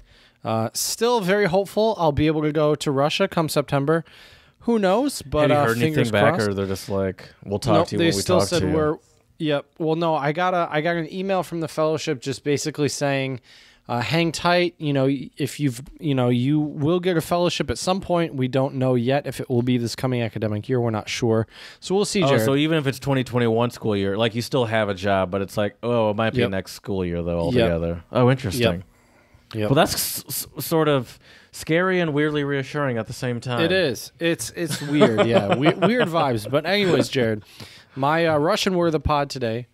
Still very hopeful I'll be able to go to Russia come September. Who knows? But Have you heard fingers anything back, crossed. or they're just like, we'll talk Nope, to you they when we still talk said to you? we're. Yep. Well, no, I got an email from the fellowship just basically saying, hang tight. You know, if you will get a fellowship at some point. We don't know yet if it will be this coming academic year. We're not sure. So we'll see, Jared. Oh, so even if it's 2021 school year, like you still have a job, but it's like, it might be Yep. next school year though altogether. Oh, interesting. Yep. Well, that's sort of scary and weirdly reassuring at the same time. It is. It's weird. Yeah, weird vibes. But anyways, Jared, my Russian word of the pod today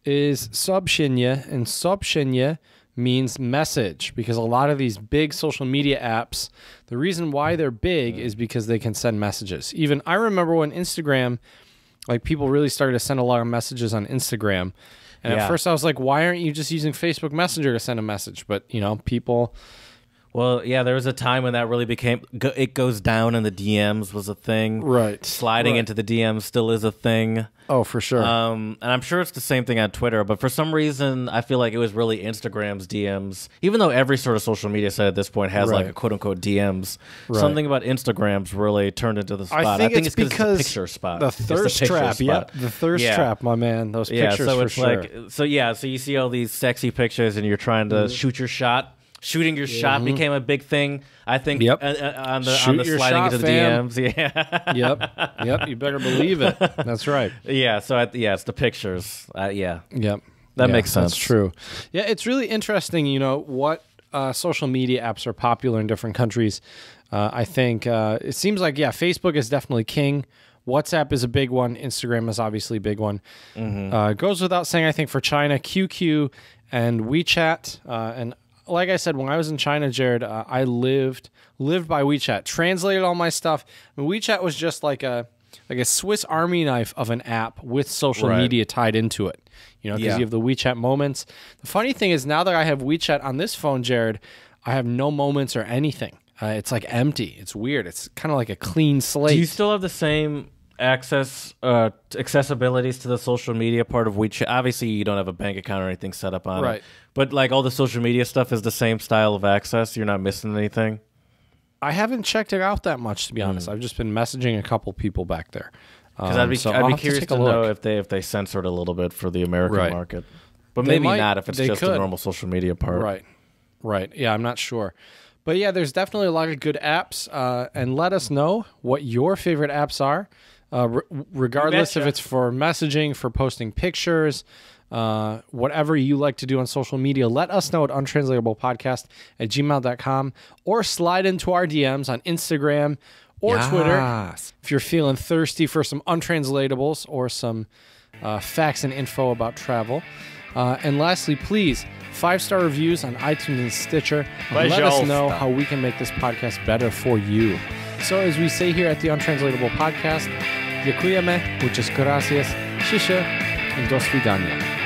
is soобщение, and soобщение means message, because a lot of these big social media apps, the reason why they're big is because they can send messages. Even I remember when Instagram, like people really started to send a lot of messages on Instagram. And at Yeah. first I was like, why aren't you just using Facebook Messenger to send a message? But, people... Well, yeah, there was a time when that really became it goes down in the DMs was a thing. Right. Sliding Right. into the DMs still is a thing. Oh, for sure. And I'm sure it's the same thing on Twitter, but for some reason, I feel like it was really Instagram's DMs. Even though every sort of social media site at this point has like Right. a quote unquote DMs, Right. something about Instagram's really turned into the spot. I think it's 'cause because it's the picture spot. the It's thirst picture trap. spot. Yep, the thirst Yeah. trap, my man. Those Yeah, pictures so for it's sure. so you see all these sexy pictures, and you're trying to shoot your shot. Shooting your shot became a big thing, I think. Yep. On the Shoot your sliding shot, into the fam. DMs, yeah, Yep. You better believe it. That's right. yeah. So it's the pictures, yeah. Yep. That makes sense. That's true. Yeah, it's really interesting, what social media apps are popular in different countries. I think it seems like, Facebook is definitely king. WhatsApp is a big one. Instagram is obviously a big one. Goes without saying, I think, for China, QQ and WeChat. And like I said, when I was in China, Jared, I lived by WeChat. Translated all my stuff. I mean, WeChat was just like a Swiss Army knife of an app with social Right. media tied into it. Because Yeah. you have the WeChat moments. The funny thing is, now that I have WeChat on this phone, Jared, I have no moments or anything. It's like empty. It's weird. It's kind of like a clean slate. Do you still have the same accessibilities to the social media part of WeChat? Obviously, you don't have a bank account or anything set up on Right. it, but like all the social media stuff is the same style of access. You're not missing anything. I haven't checked it out that much, to be honest. I've just been messaging a couple people back there. Because I'd be so I'll have curious take to a know look. if they censored a little bit for the American Right. market, but They maybe might. not if it's They just could. a normal social media part. Right. Yeah, I'm not sure. But yeah, there's definitely a lot of good apps, and let us know what your favorite apps are, regardless if it's for messaging, for posting pictures, whatever you like to do on social media. Let us know at untranslatablepodcast@gmail.com, or slide into our DMs on Instagram or Twitter if you're feeling thirsty for some untranslatables or some facts and info about travel. And lastly, please, 5-star reviews on iTunes and Stitcher. And let us know how we can make this podcast better for you. So as we say here at the Untranslatable Podcast, dziękujemy, muchas gracias, shisha, and do svidania.